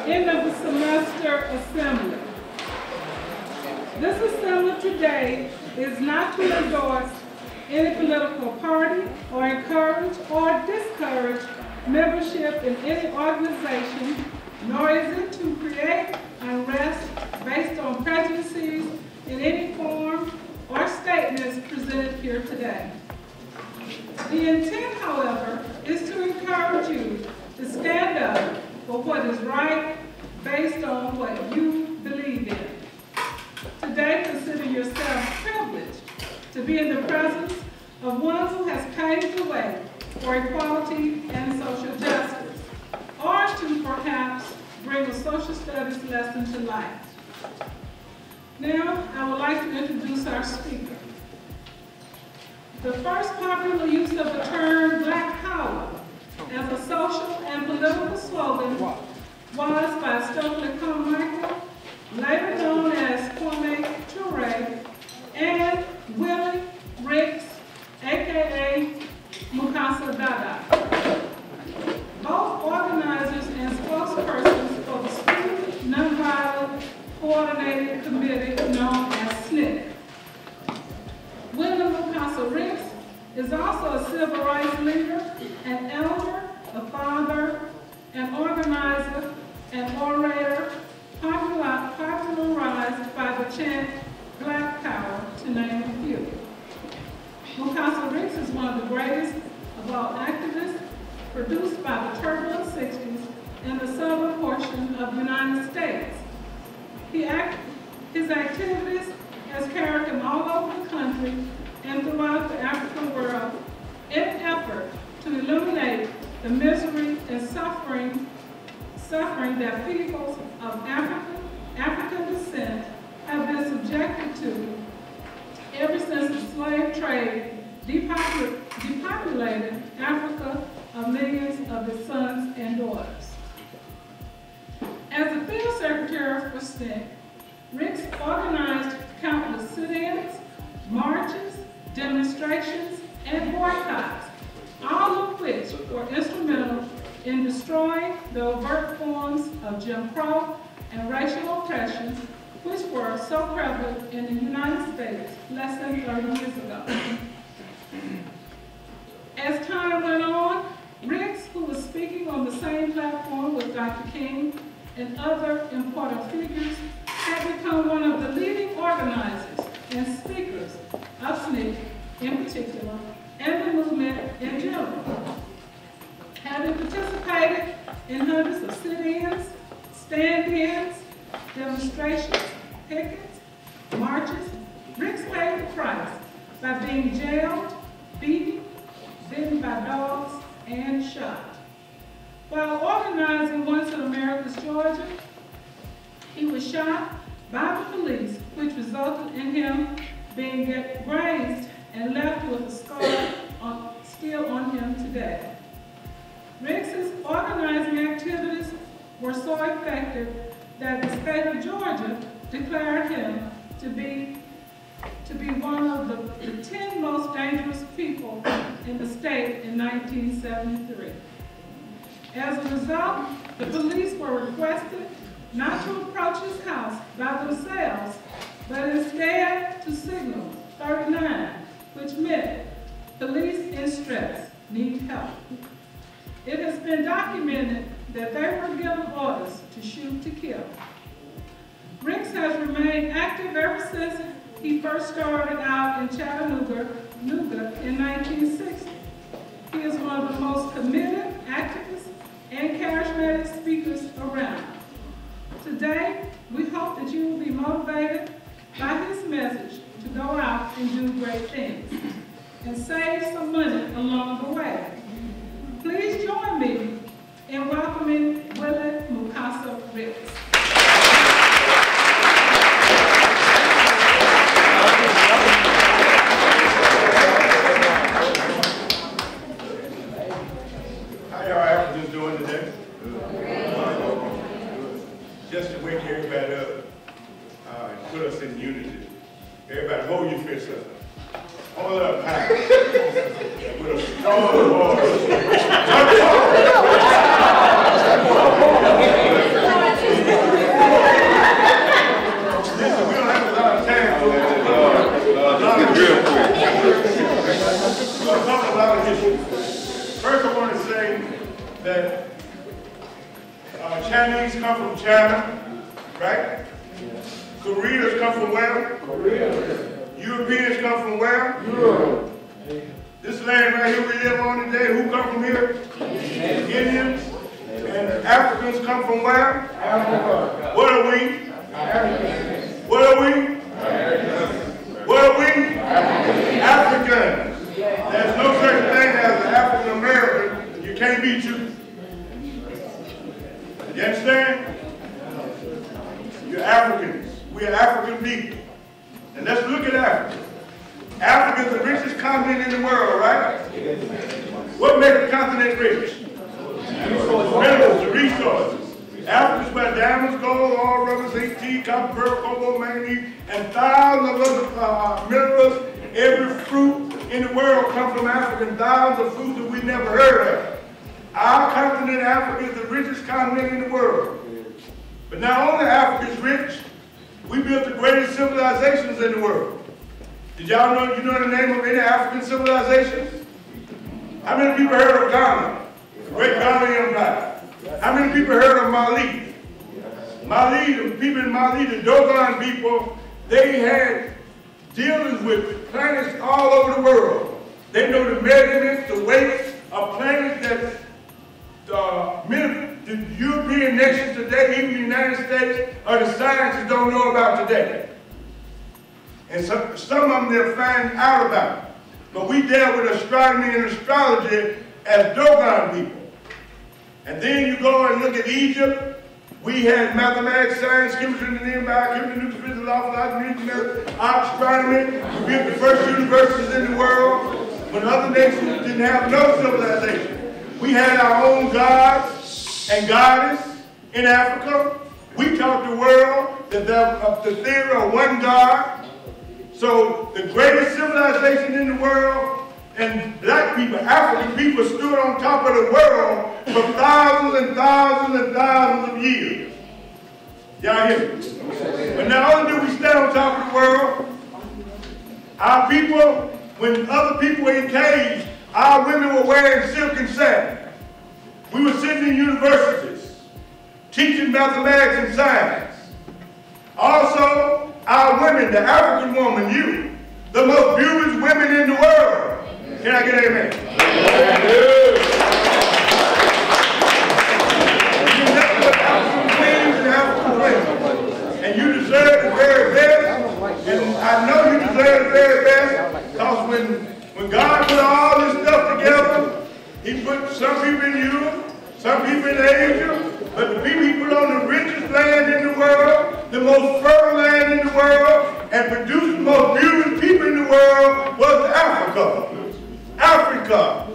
End of the semester assembly. This assembly today is not to endorse any political party or encourage or discourage membership in any organization, nor is it to create unrest based on prejudices in any form or statements presented here today. The intent, however, is to encourage you to stand up for what is right based on what you believe in. Today, consider yourself privileged to be in the presence of one who has paved the way for equality and social justice, or to perhaps bring a social studies lesson to life. Now, I would like to introduce our speaker. The first popular use of the term Black Power as a social and political slogan was by Stokely Carmichael, later known as Kwame Ture, and Willie Ricks, aka Mukasa Dada, both organizers and spokespersons for the Student Nonviolent Coordinating Committee known as SNCC. William Mukasa Ricks is also a civil rights leader, an elder, a father, an organizer, an orator, popularized by the chant Black Power, to name a few. Mukasa Ricks is one of the greatest of all activists produced by the turbulent 60s in the southern portion of the United States. His activities has carried him all over the country and throughout the African world in an effort to eliminate the misery and suffering that peoples of African descent have been subjected to ever since the slave trade depopulated Africa of millions of its sons and daughters. As the field secretary for SNCC, Ricks organized countless sit-ins, marches, demonstrations, and boycotts, all of which were instrumental in destroying the overt forms of Jim Crow and racial oppression, which were so prevalent in the United States less than 30 years ago. As time went on, Ricks, who was speaking on the same platform with Dr. King and other important figures, had become one of the leading organizers and speakers of SNCC in particular, and the movement in general. Having participated in hundreds of sit-ins, stand-ins, demonstrations, pickets, marches, Ricks paid the price by being jailed, beaten, bitten by dogs, and shot. While organizing Once in America's Georgia, he was shot by the police, which resulted in him being grazed and left with a scar still on him today. Ricks's organizing activities were so effective that the state of Georgia declared him to be one of the 10 most dangerous people in the state in 1973. As a result, the police were requested not to approach his house by themselves, but instead to signal 39, which meant police in stress need help. It has been documented that they were given orders to shoot to kill. Ricks has remained active ever since he first started out in Chattanooga in 1960. He is one of the most committed activists and charismatic speakers around. Today, we hope that you will be motivated by his message to go out and do great things and save some money along the way. Please join me in welcoming Willie Mukasa Ricks. How y'all Africans doing today? Just to wake everybody up and put us in unity. Everybody hold your fists up. Hold up high. With a strong voice. our history. First, I want to say that Chinese come from China, right? Koreans come from where? Korea. Europeans come from where? Europe. This land right here we live on today, who come from here? Indians. And Africans come from where? Africa. What are we? Africans. What are we? Africans. What are we? Africans. There's no such thing as an African American. You can't be two. You understand? You're Africans. We are African people. And let's look at Africa. Africa is the richest continent in the world, right? What makes the continent rich? Minerals, the resources. Africa is where diamonds, gold, oil, rubber, zinc, tea, copper, pearl, cobalt, manganese, and thousands of other minerals. Every fruit in the world comes from Africa, and thousands of fruits that we never heard of. Our continent, Africa, is the richest continent in the world. But not only Africa is rich, we built the greatest civilizations in the world. Did y'all know, you know the name of any African civilizations? How many people heard of Ghana? The great Ghana Empire. How many people heard of Mali? Mali, the people in Mali, the Dogon people, they had dealings with planets all over the world. They know the measurements, the weights of planets that the European nations today, even the United States, or the scientists don't know about today. And some of them they'll find out about it. But we deal with astronomy and astrology as Dogon people. And then you go and look at Egypt. We had mathematics, science, chemistry, engineering, biochemistry, nutrition, philosophy, astronomy. We built the first universities in the world when other nations didn't have no civilization. We had our own gods and goddess in Africa. We taught the world that the theory of one God. So the greatest civilization in the world, and black people, African people, stood on top of the world for thousands and thousands and thousands of years. Y'all hear me? But not only did we stand on top of the world, our people, when other people were in caves, our women were wearing silk and satin. We were sitting in universities, teaching mathematics and science. Also, our women, the African woman, you, the most beautiful women in the world. Can I get an amen? You never put African queens and African women. And you deserve the very best. And I know you deserve the very best, because when God put all this stuff together, He put some people in Europe, some people in Asia, but the people He put on the richest land in the world, the most fertile land in the world, and produced the most beautiful people in the world was Africa. Africa.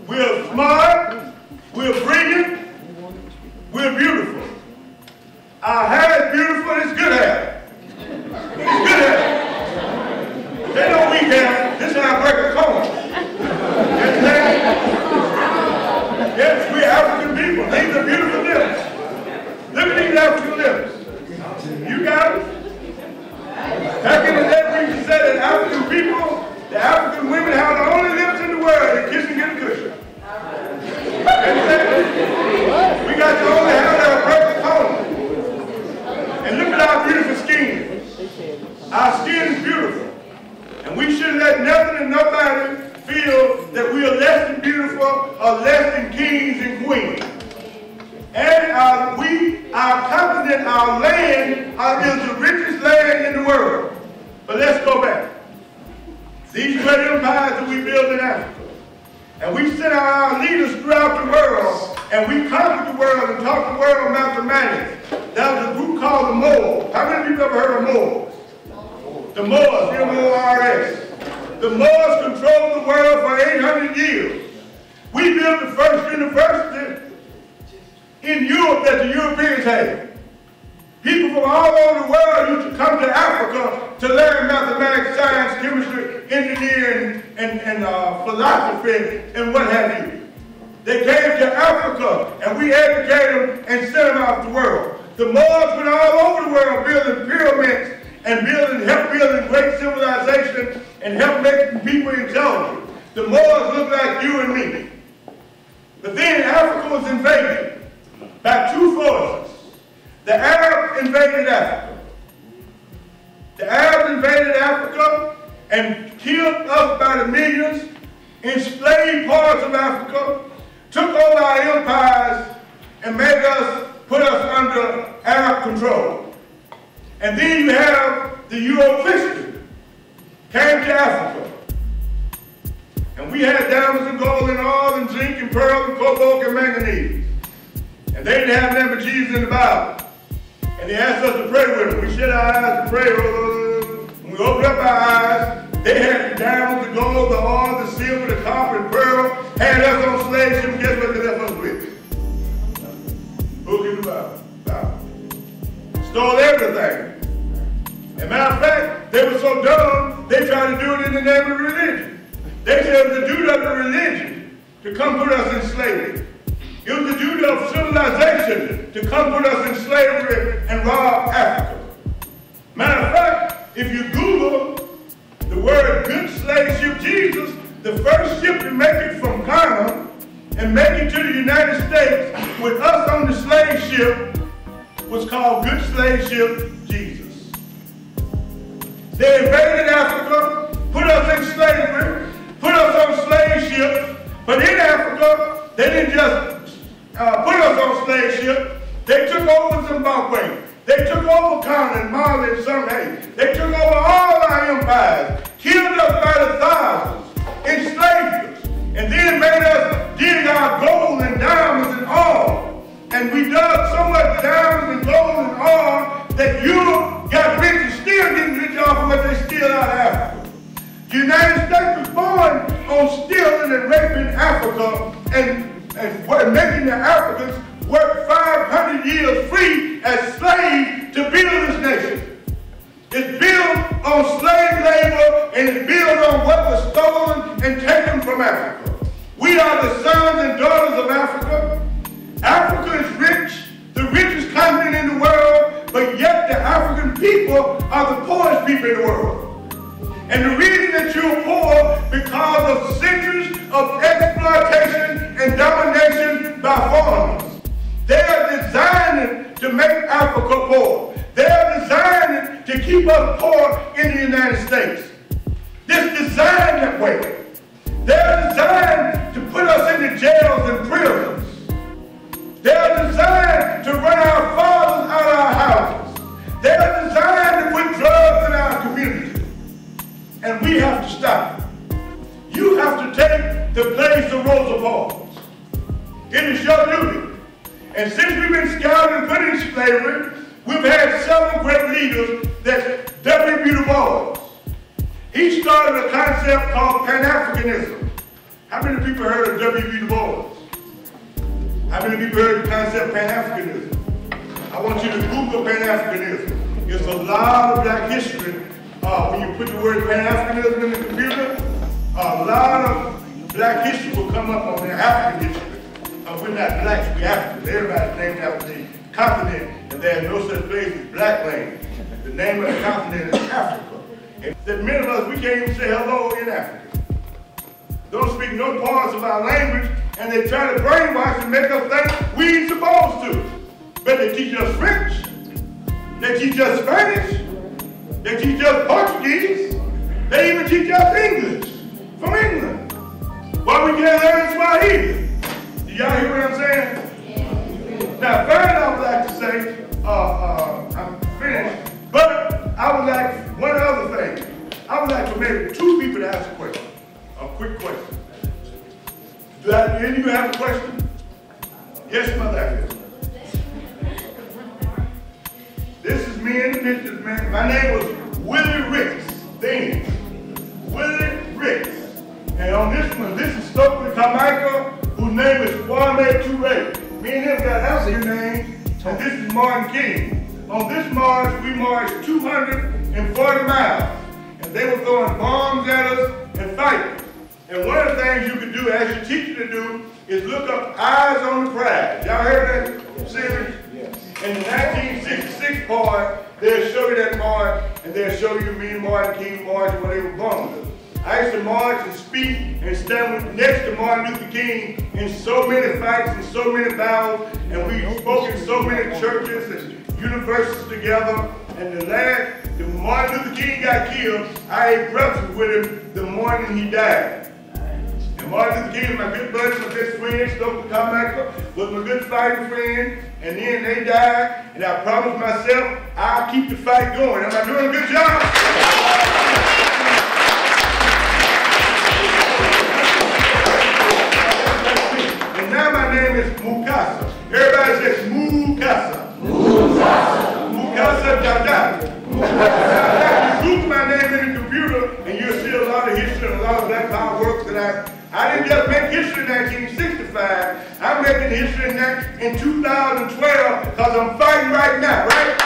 We're smart, we're brilliant, we're beautiful. Our hair is beautiful, it's good hair. It's good hair. They know weak hair, this is how I break a comb. Yes, we're African people. These are beautiful lips. Look at these African lips. You got it? Back in the day, we used to say that African people, the African women have the only lips in the world that kiss and get a cushion. We got the only hair that will break the comb. And look at our beautiful skin. Our skin is beautiful. And we shouldn't let nothing and nobody feel that we are less than beautiful or less than kings and queens. And our continent, our land, is the richest land in the world. But let's go back. These great empires that we built in Africa. And we sent our leaders throughout the world, and we conquered the world and taught the world mathematics. That was a group called the Moors. How many people ever heard of Moors? The Moors, M-O-R-S. The Moors controlled the world for 800 years. We built the first university in Europe that the Europeans had. People from all over the world used to come to Africa to learn mathematics, science, chemistry, engineering, and philosophy, and what have you. They came to Africa, and we educated them and sent them out the world. The Moors went all over the world building pyramids and helped building great civilization and helped making people intelligent. the Moors looked like you and me. But then Africa was invaded by two forces. The Arabs invaded Africa. The Arabs invaded Africa and killed us by the millions, enslaved parts of Africa, took over our empires, and made us, put us under Arab control. And then you have the Euro-Christian, came to Africa. And we had diamonds and gold and oil and zinc and pearl and cobalt and manganese. And they didn't have nothing but Jesus in the Bible. And they asked us to pray with them. We shut our eyes and pray. When we opened up our eyes, they had the diamonds, the gold, the oil, the silver, the copper, and pearl, had us on slave ships. Guess what they left us with? Book in the Bible. Stole everything. As a matter of fact, they were so dumb, they tried to do it in the name of religion. They said it was the duty of the religion to come put us in slavery. It was the duty of civilization to come put us in slavery and rob Africa. Matter of fact, if you Google the word good slave ship Jesus, the first ship to make it from Ghana and make it to the United States with us on the slave ship was called Good Slave Ship Jesus. They invaded Africa, put us in slavery, put us on slave ships, but in Africa, they didn't just put us on slave ships, they took over Zimbabwe, they took over Ghana and Mali and Sundhay, they took over all our empires, killed us by the thousands, enslaved us, and then made us dig our gold and diamonds and oil. And we dug so much diamonds and gold and oil that Europe got rich and still getting rich off of what they steal out of Africa. The United States was born on stealing and raping Africa and making the Africans work 500 years free as slaves to build this nation. It's built on slave labor and it's built on what was stolen and taken from Africa. We are the sons and daughters of Africa. Africa is rich, the richest continent in the world, but yet the African people are the poorest people in the world. And the reason that you're poor because of centuries of exploitation and domination by foreigners. They are designing to make Africa poor. They are designing to keep us poor in the United States. It's designed that way. They're designed to put us into jails and prisons. They're designed to run our fathers out of our houses. They're designed to put drugs in our community. And we have to stop it. You have to take the place of Rosa Parks. It is your duty. And since we've been scouted and put in slavery, we've had several great leaders that W.B. Du Bois. He started a concept called Pan-Africanism. How many people heard of W.B. Du Bois? How many people heard the concept Pan-Africanism? I want you to Google Pan-Africanism. It's a lot of black history. When you put the word Pan-Africanism in the computer, a lot of black history will come up on the African history. We're not blacks, we're Africans. Everybody's named after the continent, and there's no such place as black land. The name of the continent is Africa. And that many of us, we can't even say hello in Africa. Don't speak no parts of our language, and they try to brainwash and make us think we ain't supposed to. But they teach us French, they teach us Spanish, they teach us Portuguese, they even teach us English from England. Why we can't learn Swahili? Do y'all hear what I'm saying? Now, finally, I would like to say, I'm finished, but I would like one other thing. I would like for maybe two people to ask a question, a quick question. Do any of you have a question? Yes, Mother. This is me in the pictures, man. My name was Willie Ricks, then. Willie Ricks. And on this one, this is Stokely Carmichael, whose name is Kwame Ture. Me and him got our name, and this is Martin King. On this march, we marched 240 miles, and they were throwing bombs at us and fighting. And one of the things you can do, as you teach you to do, is look up Eyes on the Prize. Y'all heard that series? Yes. In the 1966 part, they'll show you that march, and they'll show you me and Martin King marching when they were bombed us. I used to march and speak and stand next to Martin Luther King in so many fights and so many battles, and we spoke in so many churches and universities together. And the Martin Luther King got killed, I ate breakfast with him the morning he died. And Martin Luther King, my good buddy, my best friend, Stokely Carmichael, was my good fighting friend. And then they died, and I promised myself I'll keep the fight going. Am I doing a good job? And now my name is Mukasa. Everybody says Mukasa. Mukasa. Mukasa Dada. Now, you Google my name in the computer, and you'll see a lot of history and a lot of Black Power works that I didn't just make history in 1965. I'm making history in 2012 because I'm fighting right now, right?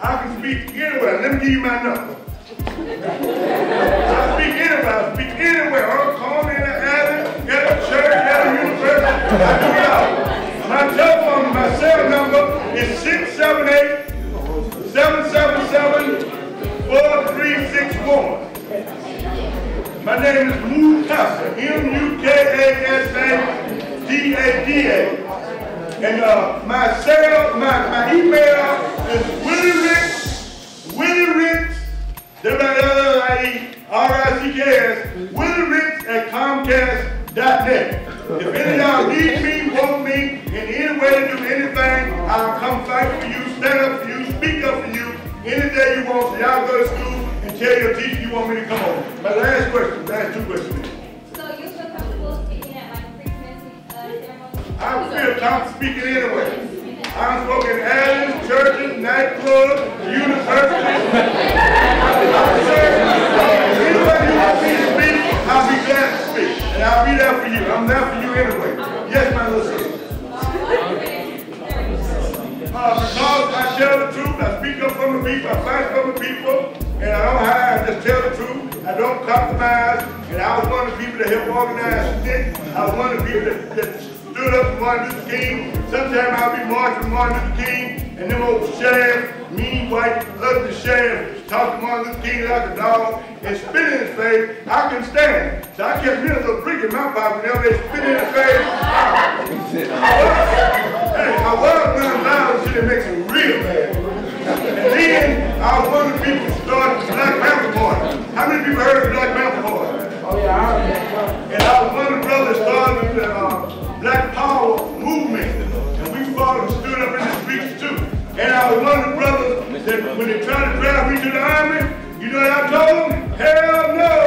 I can speak anywhere. Let me give you my number. I speak anywhere. I speak anywhere. On a corner, in an alley, at a church, at a university. I do it all. My telephone, my cell number is 678-777-4361. My name is Mukasa, M-U-K-A-S-A-D-A-D-A. And my email is WillieRicks, W-I-L-L-I-E-R-I-C-K-S, WillieRicks@Comcast.net. If any of y'all need me, want me, in any way to do anything, I'll come fight for you, stand up for you, speak up for you, any day you want. So y'all go to school and tell your teacher you want me to come over. My last question, last two questions. So you feel comfortable speaking at like pre-commencement ceremonies? I feel comfortable speaking anyway. I'm spoken at alleys, churches, nightclubs, universities. Anybody you want me to speak, I'll be glad to speak. And I'll be there for you. I'm there for you anyway. Yes, my little sister. Because I tell the truth, I speak up for the people, I fight for the people, and I don't hide, I just tell the truth. I don't compromise, and I was one of the people that helped organize it. I was one of the people that stood up for Martin Luther King. Sometimes I'll be marching with Martin Luther King, and them old sheriffs, mean white, ugly sheriffs, talk to Martin Luther King like a dog, and spit in his face. I can stand. So I kept me a little brick in my pocket whenever they spit in his face. Hey, I was running loud shit that makes it real bad. And then I was one of the people who started the Black Panther Party. How many people heard of the Black Panther Party? Oh yeah, I heard that. And I was one of the brothers that started the Black Power movement. And we fought and stood up in the streets too. And I was one of the brothers that when they tried to drive me to the army, you know what I told them? Hell no!